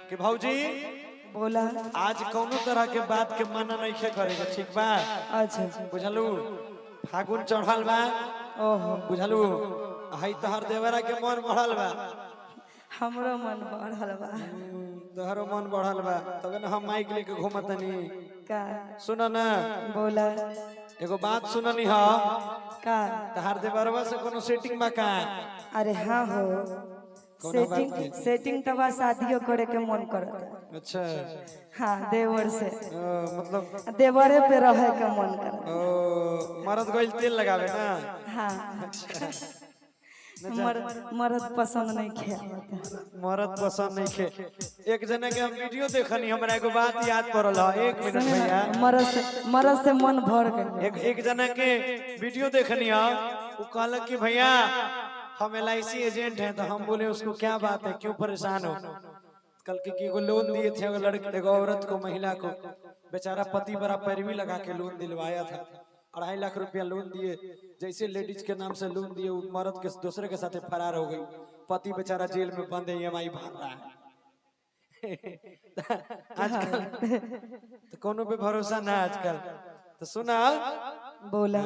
कि भौजी बोला आज कौनो तरह के बात के मना नहीं खे करेगा, ठीक बा? अच्छा बुझलू फागुन चढ़ल बा, ओहो बुझलू हई तोहर देवरा के मन बढ़ल बा, हमरो मन बढ़ल बा। तोहरो मन बढ़ल बा, तब न हम माइक लेके घूमतनी। का सुन ना बोला एगो बात सुननी ह, का तोहर देवरवा से कोनो सेटिंग बा का? अरे हाँ हो कौनो बात सेटिंग के? सेटिंग तो बा शादियों करे के मन करता। अच्छा हाँ देवर से मतलब देवरे पे रहे के मन करता। मरद गइल तेल लगावे ना। हाँ मर्द पसंद नहीं खे मरद पसंद नहीं खे। एक जने के हम वीडियो देखनी, हमरा एगो बात याद पड़ल है, एक मिनट भैया। मर्द से मन भर गए। एक जने के वीडियो देखनी है, वो कहलक कि भैया हम LIC एजेंट हैं, तो हम बोले उसको क्या बात है, क्यों परेशान हो? कल के एगो लोन दिए थे एगो लड़की, एगो औरत को, महिला को, बेचारा पति बड़ा पैरवी लगा के लोन दिलवाया था, 2.5 लाख रुपया लोन दिए। जैसे लेडीज के नाम से लोन दिए, मर्द के दूसरे के साथ फरार हो गई, पति बेचारा जेल में बंद है, EMI भर रहा है। आजकल तो कोनो पे भरोसा ना आजकल। तो सुना बोला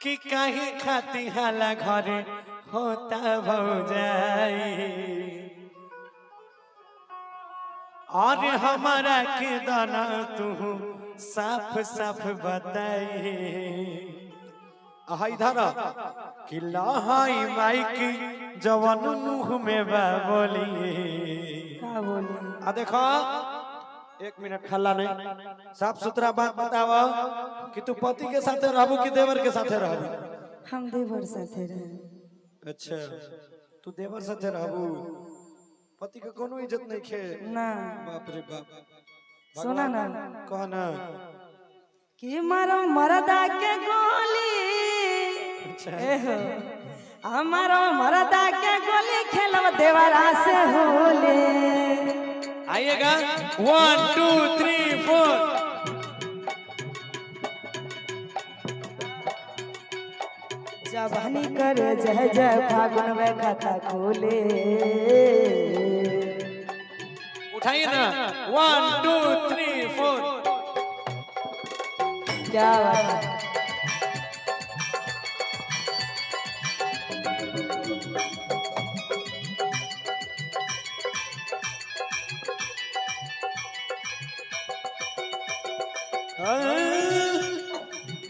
कि काहे खाती हाला घरे होता भौजाई, और हमारा के दाना तू साफ साफ बताई। इधर कि लहाई माइक जवान मुंह में बा बोली। का बोली आ देखो एक मिनट हल्ला नहीं, साफ सुथरा बात बताओ कि तू पति के साथे रहबू कि देवर के साथे रहबू? हम देवर साथे रहे। अच्छा तू देवर साथे रहबू, पति के कोनो इज्जत नहीं खे ना बाप रे बाप। सुना ना कह ना कि मारो मरदा के गोली, एहो हमारो मरदा के गोली खेलब देवरा से होले। आइएगा 1 2 3 4। जवानी करे जय जय फागुन में खाता खोले। उठाइए ना 1 2 3 4। क्या बात है?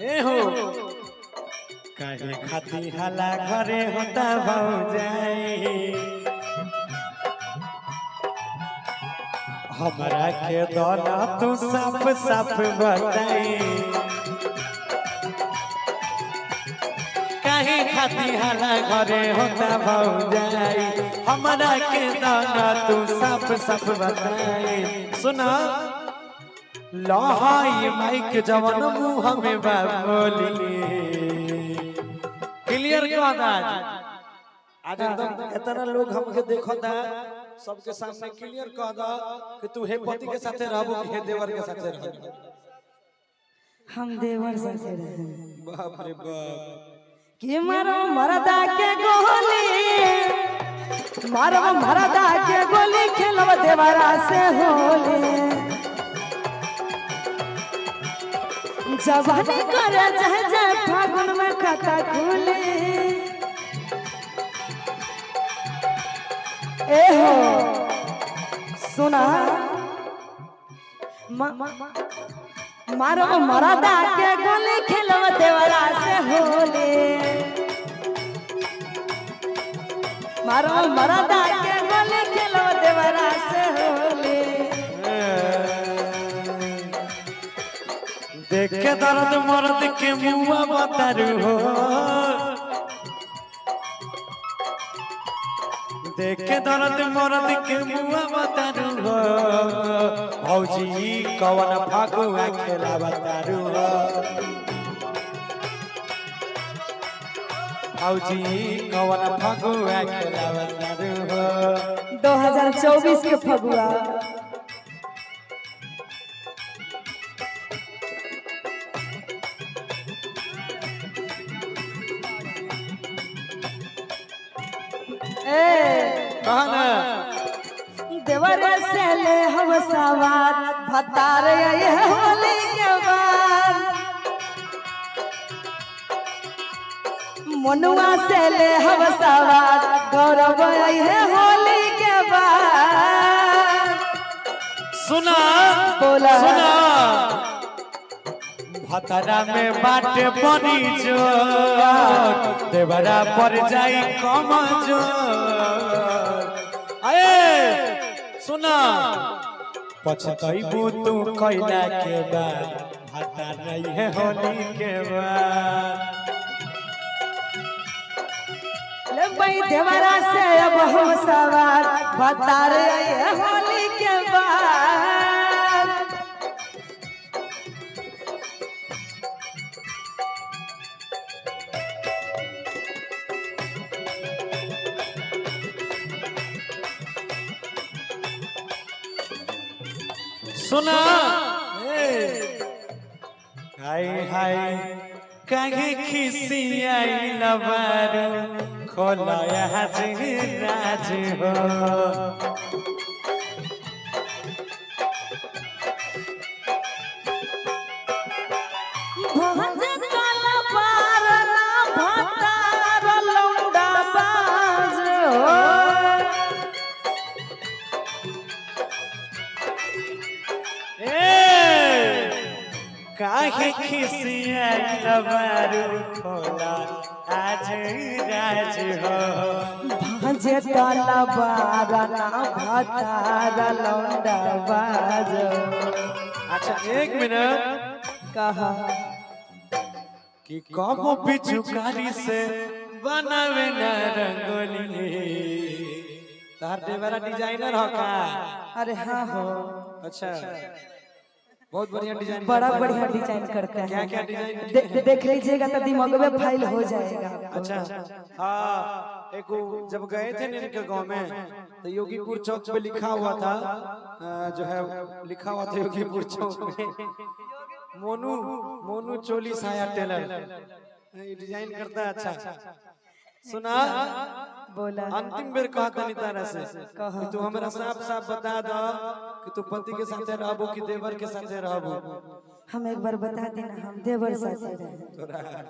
ए हो काहे खाती हाला घरे होता भौजाई, हमरा के दाना तू साफ साफ बताई। काहे खाती हाला घरे होता भौजाई, हमरा के दाना तू साफ साफ बताई। सुना लहाई माइक जवान मुंह में बा बोली। क्लियर कर आज एकदम इतना लोग हमके देखता, सबके सामने क्लियर कह दा कि तू हे पति के साथे रहबू कि हे देवर के साथे रहबू? हम देवर साथे रहे। बाप रे बाप। कि मारो मरदा के गोली, मारो मरदा के गोली खेलब देवरा से होले। जवानी करे जय जय फागुन में खाता खुले। एहो सुना मारो मरदा के गोली खेलब देवरा से होले। मारो मरदा के गोली खेलब देवरा से होले। देख के दर्द मर्द के मुआ बतारू हो, देख के दर्द मर्द के मुआ बतारू हो। भौजी कवन फागुआ खेला बतारू हो, भौजी कवन फगुआ खेला बतारू हो। 2024 के फगुआ कहा ना देवरे से ले हम सवार भतार ये होली के बाद मनुआ से ले हम सवार गौरव ये होली के बाद सुना बोला सुना भतरा में बाटे बनी जो देवरा पर जाई कम जो आए सुना पछतैबू तू कैला के बाद भता नहीं है होली के बाद ले भाई देवरा से अब हम सवार भतार ये होली के बाद सुना हाय हाय काहे खिसियाई लबारू खोला आज राज हो भंज काला पार ना भतार लौंडा बाज हो काहे खिसियाई लबारू खोला आज राज हो भंज काला पार ना भतार लौंडा बाज अच्छा एक मिनट कहा कि कबो पिचुकारी से बनावे न रंगोली तार देवरा डिजाइनर हो का अरे हाँ हो अच्छा बहुत बढ़िया डिजाइन बड़ा बढ़िया डिजाइन करते हैं क्या क्या डिजाइन देख लीजिएगा तो दिमाग में फाइल हो जाएगा अच्छा हाँ एक जब गए थे ना इनके गांव में तो योगीपुर चौक पे लिखा हुआ था जो है लिखा हुआ था योगीपुर चौक में मोनू मोनू चोली साया टेलर ये डिजाइन करता है अच्छा सुना बोला अंतिम बेर कहता नहीं तारा से कि तू हमरा साफ साफ बता दो कि तू पति के साथे रहबो कि देवर के साथे रहबो हम एक बार बता देना हम देवर साथे रहे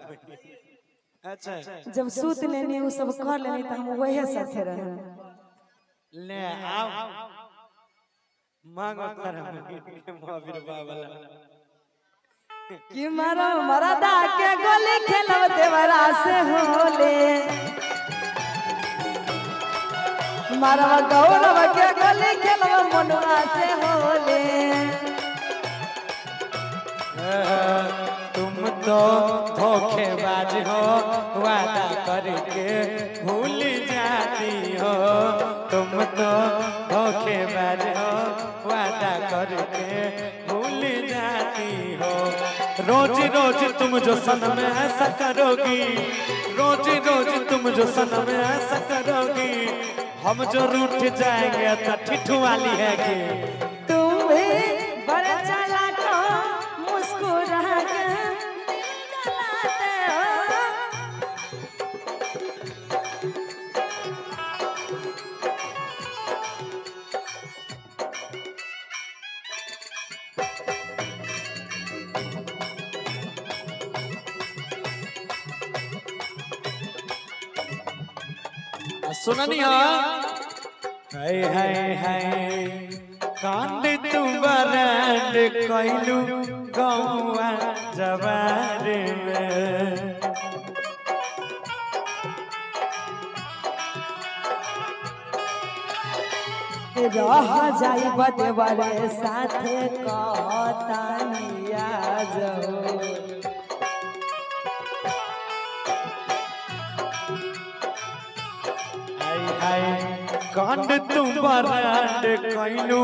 अच्छा जब सूत लेनी वो सब कर लेनी तो हम वही साथे रहे ले आओ मांगो तारा महावीर बाबा कि मारा मरदा के गोली खेलब देवरा से होले मारा गौरव के गोली खेलब मनुआ से होले तुम तो धोखेबाज हो वादा करके भूल जाती हो तुम तो धोखेबाज हो वादा करके भूल जाती हो रोज रोज तुम जो सनम ऐसा करोगी रोज रोज तुम जो सनम ऐसा करोगी हम जो रूठ जाएंगे तो ठिठू वाली है कि तुम भी बड़ा चालाक हो मुस्कुरा के जलाते हो सुना नहीं हो हाय हाय हाय कांड तू बरांड कैलू गौआ जवार में रह जाई बदेवरे साथे कहतानिया जो कांड तुम बरांड कैलू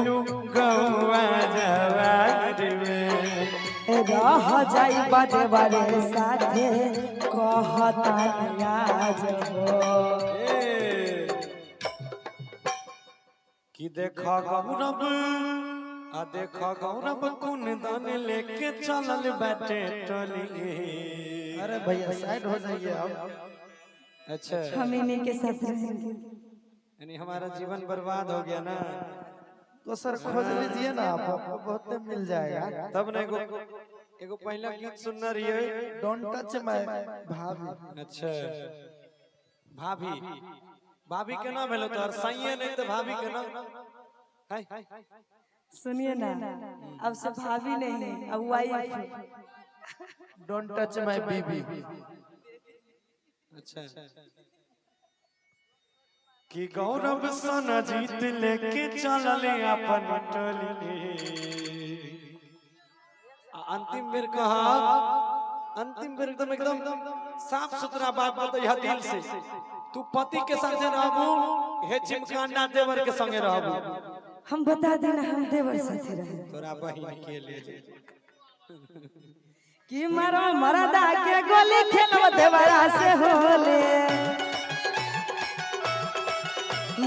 गौआ जवार में रह जाई बदेवरे साथे कहतानिया जो कि देखा गौरव आ देखा गौरव कुन दान लेके चलल बैठे टोली अरे भैया साइड हो जाइए आप। अच्छा हम इन्हीं के साथ रहेंगे। यानी हमारा जीवन बर्बाद हो गया ना तो सर खोज लीजिए ना आप, आपको बहुत मिल जाएगा। तब ना एगो पहला गीत सुनना रही है। डोंट टच माय भाभी। अच्छा भाभी, भाभी के नाम है तो सही नहीं तो भाभी के नाम है। सुनिए ना, अब से भाभी नहीं, अब वाइफ। डोंट टच माय बीबी। अच्छा कि गौरव सोना जीत लेके चलले अपन टोली। अंतिम बेर कहा, अंतिम बेर एकदम साफ सुथरा बात बता दिल से। तू पति के साथ रहबू हे चिमकाना देवर के संगे रहबू। हम बता देना हम देवर साथे रहे। तोरा बहिन के ले कि मारो मरदा के गोली खेलब देवरा से होले।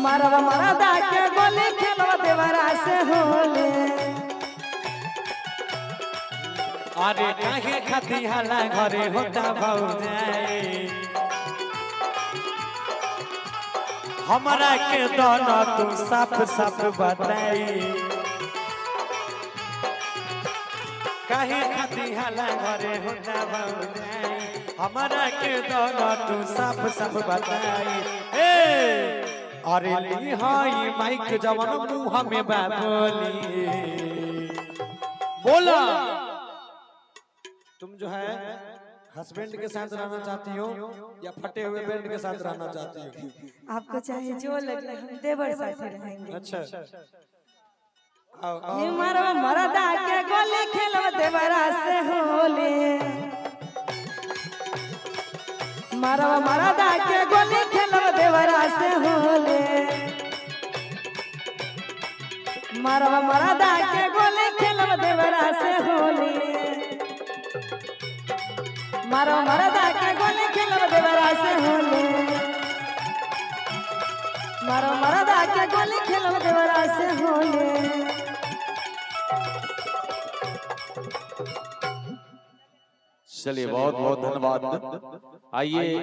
मारो मरदा के गोली खेलब देवरा से होले। अरे काहे खाती हाला घरे होता भौजाई। हमरा के दोनों तू साफ साफ बताई। काहे खाती हाला घरे होता भौजाई। हमरा के दोनों तू साफ साफ बताई। ए अरे ली हाई माइक जवान मुंह में बोली। बोला तुम जो है हस्बैंड के साथ रहना चाहती हो या फटे हुए बैंड के साथ रहना चाहती हो? आपको चाहे जो लगे हम देवर साथे रहेंगे। अच्छा ये मारो मरदा के गोली खेलब देवरा से होले। मारो मरदा के गोली खेलब देवरा से होले। मारो मरदा के गोली खेलब देवरा से होले। मारो मरदा के गोली खेलब देवरा से होले। मारो मरदा के गोली खेलब देवरा से होले। चलिए बहुत बहुत धन्यवाद। आइए